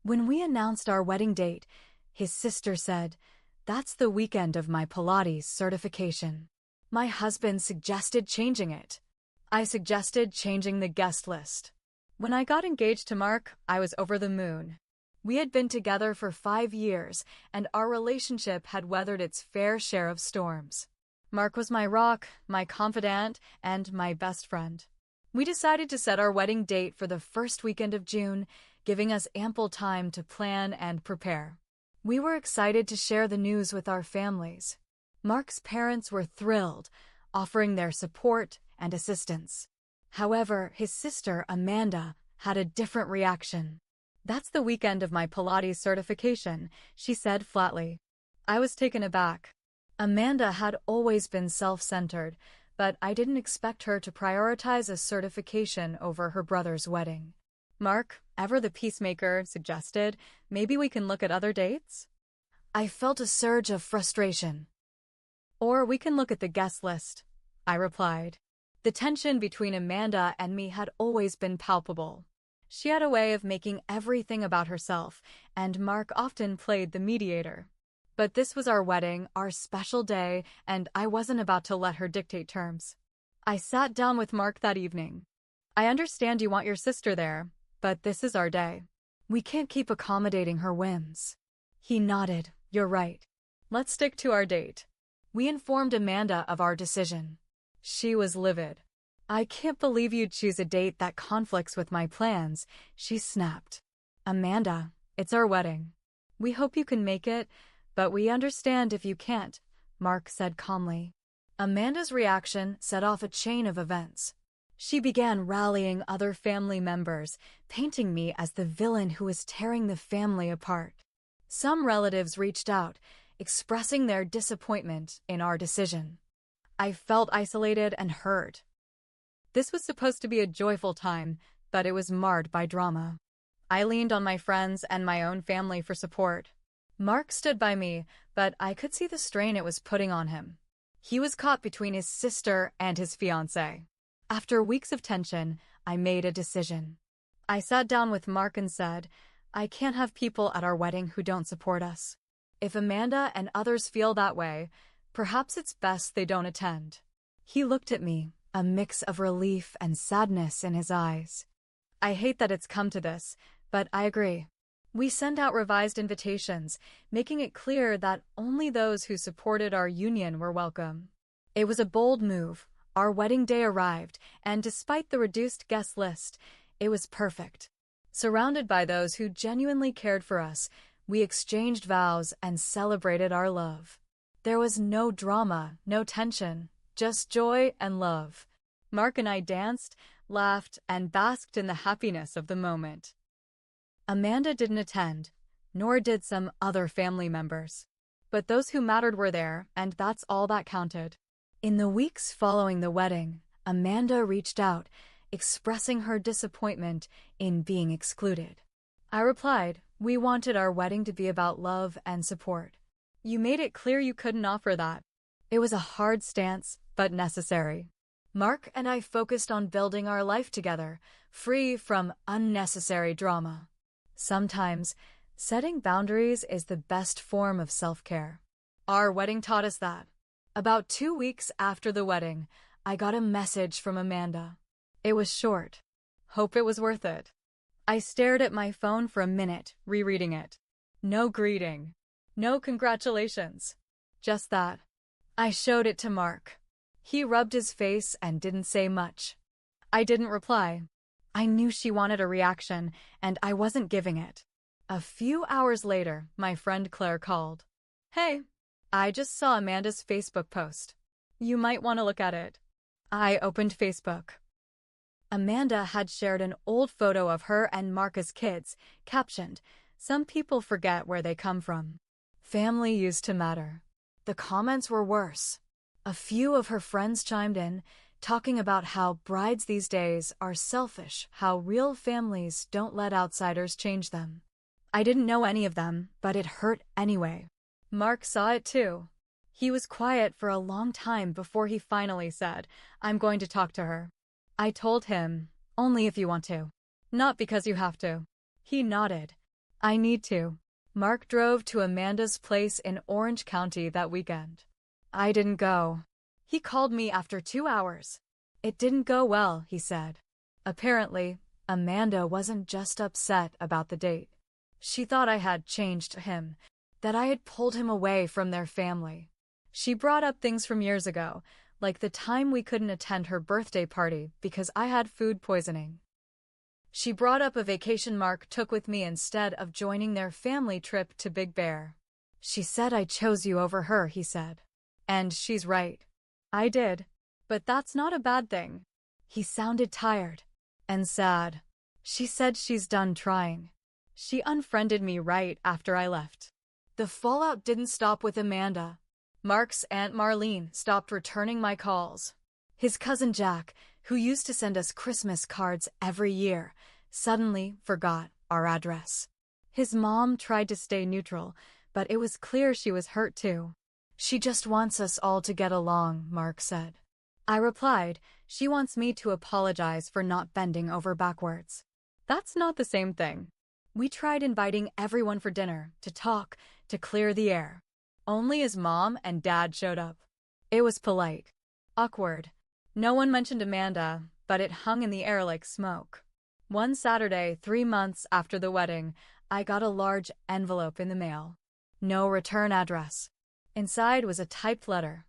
When we announced our wedding date, his sister said, "That's the weekend of my Pilates certification." My husband suggested changing it. I suggested changing the guest list. When I got engaged to Mark, I was over the moon. We had been together for 5 years, and our relationship had weathered its fair share of storms. Mark was my rock, my confidant, and my best friend. We decided to set our wedding date for the first weekend of June, giving us ample time to plan and prepare. We were excited to share the news with our families. Mark's parents were thrilled, offering their support and assistance. However, his sister, Amanda, had a different reaction. "That's the weekend of my Pilates certification," she said flatly. I was taken aback. Amanda had always been self-centered, but I didn't expect her to prioritize a certification over her brother's wedding. Mark, ever the peacemaker, suggested, "Maybe we can look at other dates?" I felt a surge of frustration. "Or we can look at the guest list," I replied. The tension between Amanda and me had always been palpable. She had a way of making everything about herself, and Mark often played the mediator. But this was our wedding, our special day, and I wasn't about to let her dictate terms. I sat down with Mark that evening. "I understand you want your sister there, but this is our day. We can't keep accommodating her whims." He nodded. "You're right. Let's stick to our date." We informed Amanda of our decision. She was livid. "I can't believe you'd choose a date that conflicts with my plans," she snapped. "Amanda, it's our wedding. We hope you can make it, but we understand if you can't," Mark said calmly. Amanda's reaction set off a chain of events. She began rallying other family members, painting me as the villain who was tearing the family apart. Some relatives reached out, expressing their disappointment in our decision. I felt isolated and hurt. This was supposed to be a joyful time, but it was marred by drama. I leaned on my friends and my own family for support. Mark stood by me, but I could see the strain it was putting on him. He was caught between his sister and his fiancée. After weeks of tension, I made a decision. I sat down with Mark and said, "I can't have people at our wedding who don't support us. If Amanda and others feel that way, perhaps it's best they don't attend." He looked at me, a mix of relief and sadness in his eyes. "I hate that it's come to this, but I agree." We sent out revised invitations, making it clear that only those who supported our union were welcome. It was a bold move. Our wedding day arrived, and despite the reduced guest list, it was perfect. Surrounded by those who genuinely cared for us, we exchanged vows and celebrated our love. There was no drama, no tension, just joy and love. Mark and I danced, laughed, and basked in the happiness of the moment. Amanda didn't attend, nor did some other family members. But those who mattered were there, and that's all that counted. In the weeks following the wedding, Amanda reached out, expressing her disappointment in being excluded. I replied, "We wanted our wedding to be about love and support. You made it clear you couldn't offer that." It was a hard stance, but necessary. Mark and I focused on building our life together, free from unnecessary drama. Sometimes, setting boundaries is the best form of self-care. Our wedding taught us that. About 2 weeks after the wedding, I got a message from Amanda. It was short. "Hope it was worth it." I stared at my phone for a minute, rereading it. No greeting. No congratulations. Just that. I showed it to Mark. He rubbed his face and didn't say much. I didn't reply. I knew she wanted a reaction, and I wasn't giving it. A few hours later, my friend Claire called. "Hey, I just saw Amanda's Facebook post. You might want to look at it." I opened Facebook. Amanda had shared an old photo of her and Mark as kids, captioned, "Some people forget where they come from." Family used to matter. The comments were worse. A few of her friends chimed in, talking about how brides these days are selfish, how real families don't let outsiders change them. I didn't know any of them, but it hurt anyway. Mark saw it too. He was quiet for a long time before he finally said, "I'm going to talk to her." I told him, "Only if you want to. Not because you have to." He nodded. I need to. Mark drove to Amanda's place in Orange County that weekend. I didn't go. He called me after 2 hours. It didn't go well, he said. Apparently, Amanda wasn't just upset about the date. She thought I had changed him, that I had pulled him away from their family. She brought up things from years ago, like the time we couldn't attend her birthday party because I had food poisoning. She brought up a vacation Mark took with me instead of joining their family trip to Big Bear. She said I chose you over her, he said. And she's right. I did. But that's not a bad thing. He sounded tired and sad. She said she's done trying. She unfriended me right after I left. The fallout didn't stop with Amanda. Mark's Aunt Marlene stopped returning my calls. His cousin Jack, who used to send us Christmas cards every year, suddenly forgot our address. His mom tried to stay neutral, but it was clear she was hurt too. She just wants us all to get along, Mark said. I replied, she wants me to apologize for not bending over backwards. That's not the same thing. We tried inviting everyone for dinner, to talk, to clear the air. Only his mom and dad showed up. It was polite. Awkward. No one mentioned Amanda, but it hung in the air like smoke. One Saturday, 3 months after the wedding, I got a large envelope in the mail. No return address. Inside was a typed letter.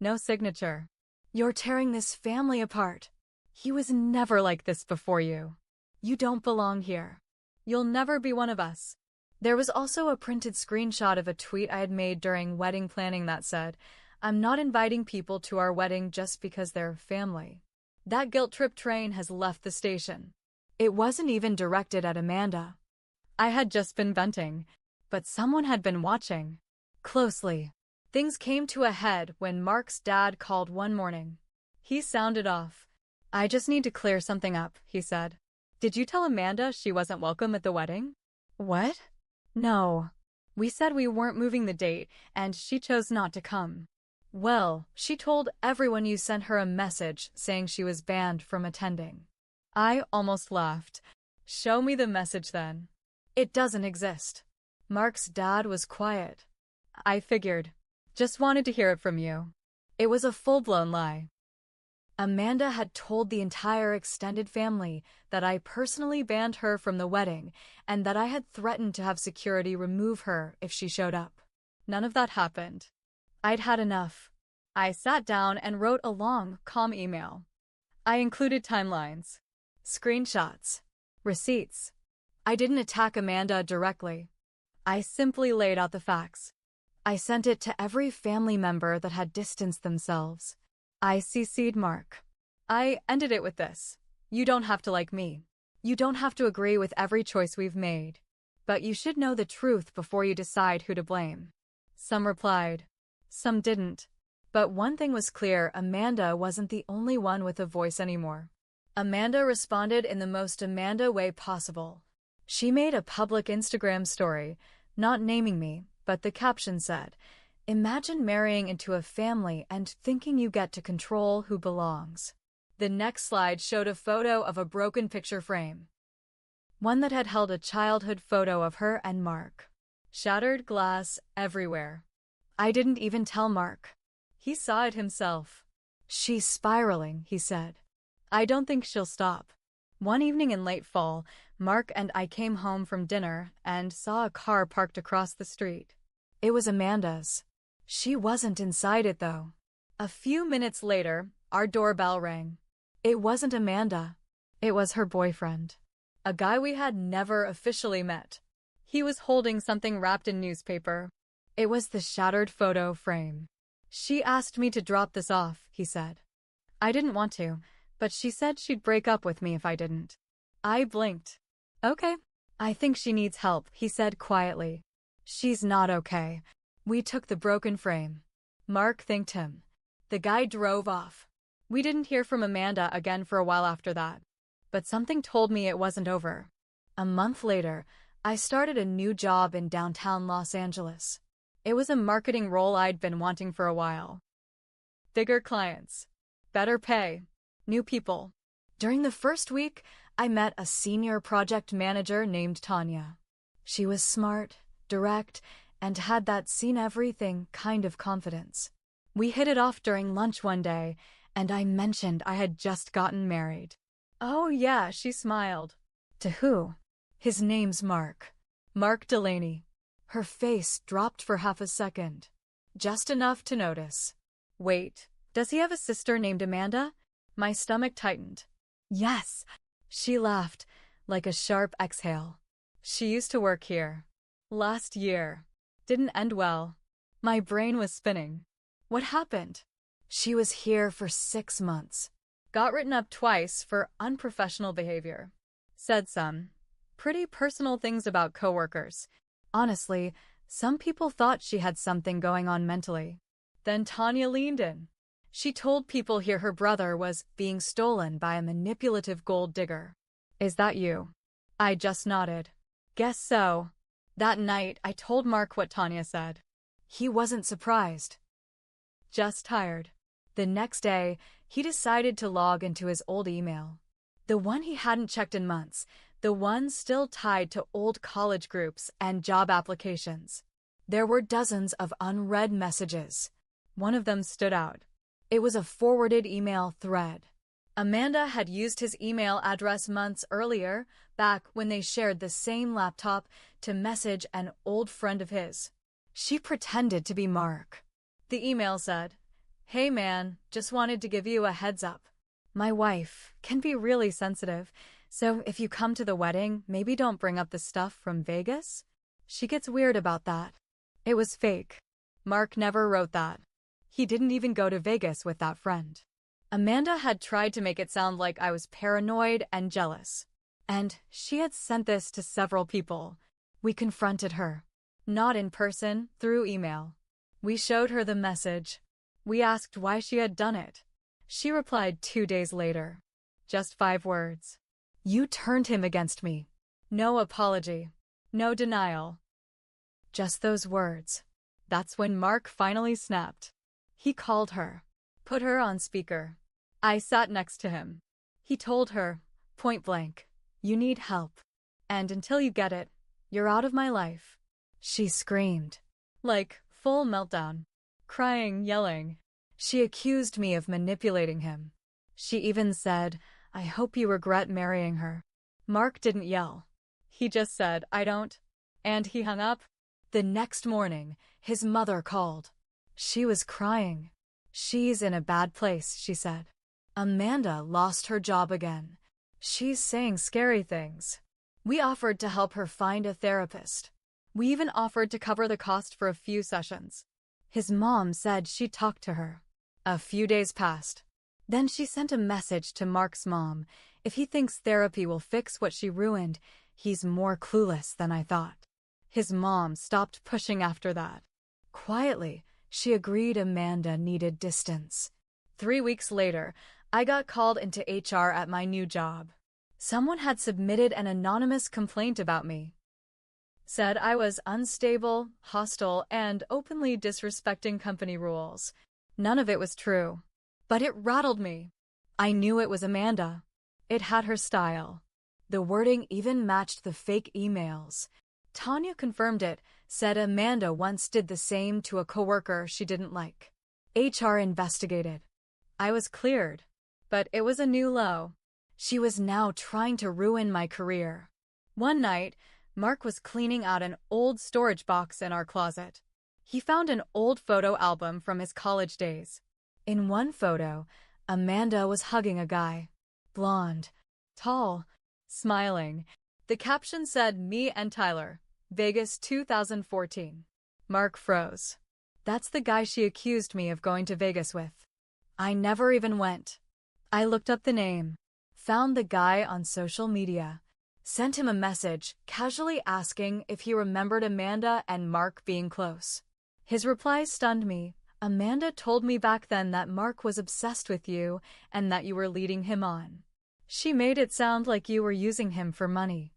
No signature. You're tearing this family apart. He was never like this before you. You don't belong here. You'll never be one of us. There was also a printed screenshot of a tweet I had made during wedding planning that said, I'm not inviting people to our wedding just because they're family. That guilt trip train has left the station. It wasn't even directed at Amanda. I had just been venting, but someone had been watching closely. Things came to a head when Mark's dad called one morning. He sounded off. I just need to clear something up, he said. Did you tell Amanda she wasn't welcome at the wedding? What? No. We said we weren't moving the date, and she chose not to come. Well, she told everyone you sent her a message saying she was banned from attending. I almost laughed. Show me the message then. It doesn't exist. Mark's dad was quiet. I figured. Just wanted to hear it from you. It was a full-blown lie. Amanda had told the entire extended family that I personally banned her from the wedding and that I had threatened to have security remove her if she showed up. None of that happened. I'd had enough. I sat down and wrote a long, calm email. I included timelines, screenshots, receipts. I didn't attack Amanda directly. I simply laid out the facts. I sent it to every family member that had distanced themselves. I CC'd Mark. I ended it with this. You don't have to like me. You don't have to agree with every choice we've made. But you should know the truth before you decide who to blame. Some replied. Some didn't. But one thing was clear, Amanda wasn't the only one with a voice anymore. Amanda responded in the most Amanda way possible. She made a public Instagram story, not naming me, but the caption said, Imagine marrying into a family and thinking you get to control who belongs. The next slide showed a photo of a broken picture frame. One that had held a childhood photo of her and Mark. Shattered glass everywhere. I didn't even tell Mark. He saw it himself. She's spiraling, he said. I don't think she'll stop. One evening in late fall, Mark and I came home from dinner and saw a car parked across the street. It was Amanda's. She wasn't inside it, though. A few minutes later, our doorbell rang. It wasn't Amanda. It was her boyfriend. A guy we had never officially met. He was holding something wrapped in newspaper. It was the shattered photo frame. She asked me to drop this off, he said. I didn't want to, but she said she'd break up with me if I didn't. I blinked. Okay. I think she needs help, he said quietly. She's not okay. We took the broken frame. Mark thanked him. The guy drove off. We didn't hear from Amanda again for a while after that. But something told me it wasn't over. A month later, I started a new job in downtown Los Angeles. It was a marketing role I'd been wanting for a while. Bigger clients. Better pay. New people. During the first week, I met a senior project manager named Tanya. She was smart, direct, and had that seen everything kind of confidence. We hit it off during lunch one day, and I mentioned I had just gotten married. "Oh yeah," she smiled. "To who?" "His name's Mark. Mark Delaney." Her face dropped for half a second. Just enough to notice. "Wait, does he have a sister named Amanda?" My stomach tightened. "Yes." She laughed, like a sharp exhale. "She used to work here. Last year. Didn't end well." My brain was spinning. What happened? "She was here for 6 months. Got written up twice for unprofessional behavior. Said some pretty personal things about coworkers. Honestly, some people thought she had something going on mentally." Then Tanya leaned in. She told people here her brother was being stolen by a manipulative gold digger. "Is that you?" I just nodded. "Guess so." That night, I told Mark what Tanya said. He wasn't surprised. Just tired. The next day, he decided to log into his old email. The one he hadn't checked in months, the one still tied to old college groups and job applications. There were dozens of unread messages. One of them stood out. It was a forwarded email thread. Amanda had used his email address months earlier, back when they shared the same laptop, to message an old friend of his. She pretended to be Mark. The email said, "Hey man, just wanted to give you a heads up. My wife can be really sensitive, so if you come to the wedding, maybe don't bring up the stuff from Vegas. She gets weird about that." It was fake. Mark never wrote that. He didn't even go to Vegas with that friend. Amanda had tried to make it sound like I was paranoid and jealous. And she had sent this to several people. We confronted her. Not in person, through email. We showed her the message. We asked why she had done it. She replied 2 days later. Just 5 words. "You turned him against me." No apology. No denial. Just those words. That's when Mark finally snapped. He called her. Put her on speaker. I sat next to him. He told her, point blank, "You need help. And until you get it, you're out of my life." She screamed. Like, full meltdown. Crying, yelling. She accused me of manipulating him. She even said, "I hope you regret marrying her." Mark didn't yell. He just said, "I don't." And he hung up. The next morning, his mother called. She was crying. "She's in a bad place," she said. "Amanda lost her job again. She's saying scary things." We offered to help her find a therapist. We even offered to cover the cost for a few sessions. His mom said she'd talk to her. A few days passed. Then she sent a message to Mark's mom. If he thinks therapy will fix what she ruined, he's more clueless than I thought. His mom stopped pushing after that. Quietly, she agreed Amanda needed distance. 3 weeks later, I got called into HR at my new job. Someone had submitted an anonymous complaint about me. Said I was unstable, hostile, and openly disrespecting company rules. None of it was true. But it rattled me. I knew it was Amanda. It had her style. The wording even matched the fake emails. Tanya confirmed it, said Amanda once did the same to a coworker she didn't like. HR investigated. I was cleared. But it was a new low. She was now trying to ruin my career. One night, Mark was cleaning out an old storage box in our closet. He found an old photo album from his college days. In one photo, Amanda was hugging a guy. Blonde, tall, smiling. The caption said, "Me and Tyler, Vegas 2014. Mark froze. That's the guy she accused me of going to Vegas with. I never even went. I looked up the name, found the guy on social media, sent him a message, casually asking if he remembered Amanda and Mark being close. His reply stunned me. "Amanda told me back then that Mark was obsessed with you and that you were leading him on. She made it sound like you were using him for money."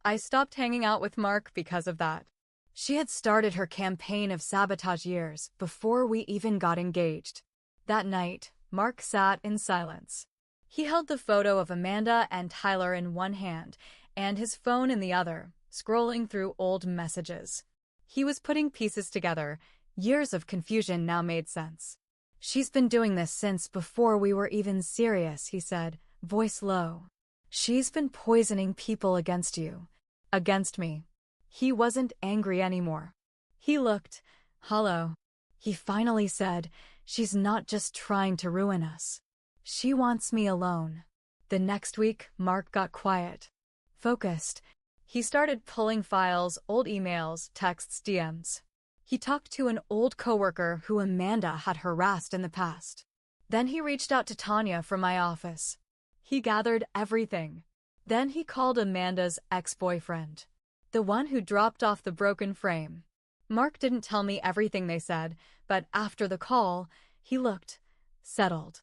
I stopped hanging out with Mark because of that. She had started her campaign of sabotage years before we even got engaged. That night, Mark sat in silence. He held the photo of Amanda and Tyler in one hand and his phone in the other, scrolling through old messages. He was putting pieces together. Years of confusion now made sense. "She's been doing this since before we were even serious," he said, voice low. "She's been poisoning people against you. Against me." He wasn't angry anymore. He looked hollow. He finally said, "She's not just trying to ruin us. She wants me alone." The next week, Mark got quiet. Focused. He started pulling files, old emails, texts, DMs. He talked to an old coworker who Amanda had harassed in the past. Then he reached out to Tanya from my office. He gathered everything. Then he called Amanda's ex-boyfriend, the one who dropped off the broken frame. Mark didn't tell me everything they said, but after the call, he looked settled.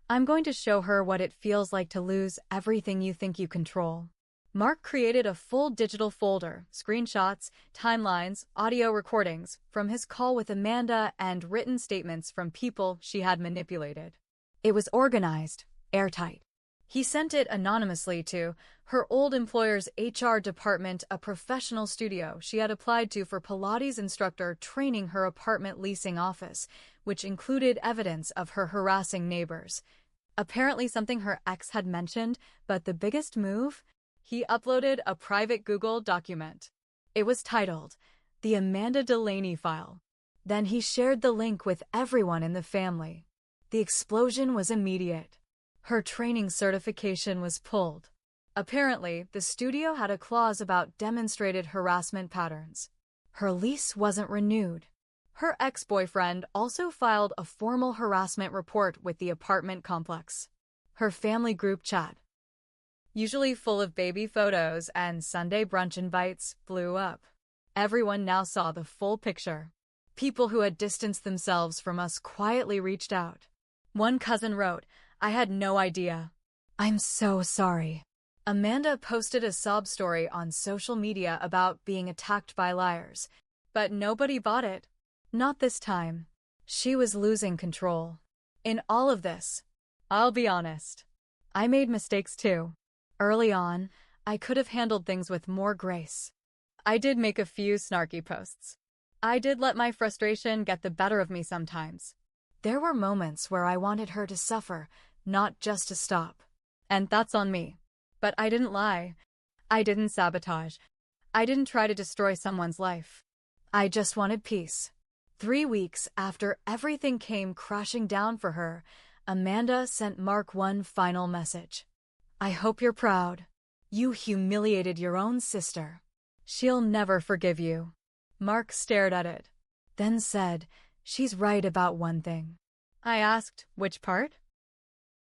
"I'm going to show her what it feels like to lose everything you think you control." Mark created a full digital folder, screenshots, timelines, audio recordings from his call with Amanda and written statements from people she had manipulated. It was organized, airtight. He sent it anonymously to her old employer's HR department, a professional studio she had applied to for Pilates instructor training, her apartment leasing office, which included evidence of her harassing neighbors. Apparently something her ex had mentioned, but the biggest move? He uploaded a private Google document. It was titled, "The Amanda Delaney File." Then he shared the link with everyone in the family. The explosion was immediate. Her training certification was pulled. Apparently, the studio had a clause about demonstrated harassment patterns. Her lease wasn't renewed. Her ex-boyfriend also filed a formal harassment report with the apartment complex. Her family group chat, usually full of baby photos and Sunday brunch invites, blew up. Everyone now saw the full picture. People who had distanced themselves from us quietly reached out. One cousin wrote, "I had no idea. I'm so sorry." Amanda posted a sob story on social media about being attacked by liars, but nobody bought it. Not this time. She was losing control. In all of this, I'll be honest, I made mistakes too. Early on, I could have handled things with more grace. I did make a few snarky posts. I did let my frustration get the better of me sometimes. There were moments where I wanted her to suffer, not just to stop. And that's on me. But I didn't lie. I didn't sabotage. I didn't try to destroy someone's life. I just wanted peace. 3 weeks after everything came crashing down for her, Amanda sent Mark one final message. "I hope you're proud. You humiliated your own sister. She'll never forgive you." Mark stared at it, then said, "She's right about one thing." I asked, "Which part?"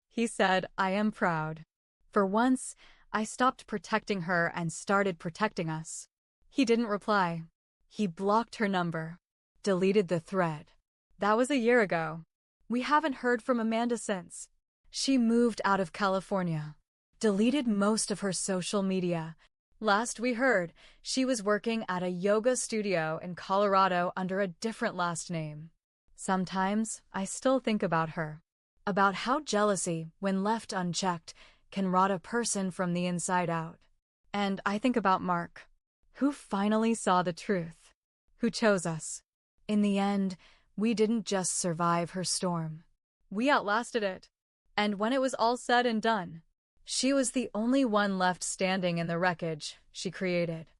He said, "I am proud. For once, I stopped protecting her and started protecting us." He didn't reply. He blocked her number. Deleted the thread. That was a year ago. We haven't heard from Amanda since. She moved out of California. Deleted most of her social media. Last we heard, she was working at a yoga studio in Colorado under a different last name. Sometimes, I still think about her. About how jealousy, when left unchecked, can rot a person from the inside out. And I think about Mark, who finally saw the truth, who chose us. In the end, we didn't just survive her storm. We outlasted it. And when it was all said and done, she was the only one left standing in the wreckage she created.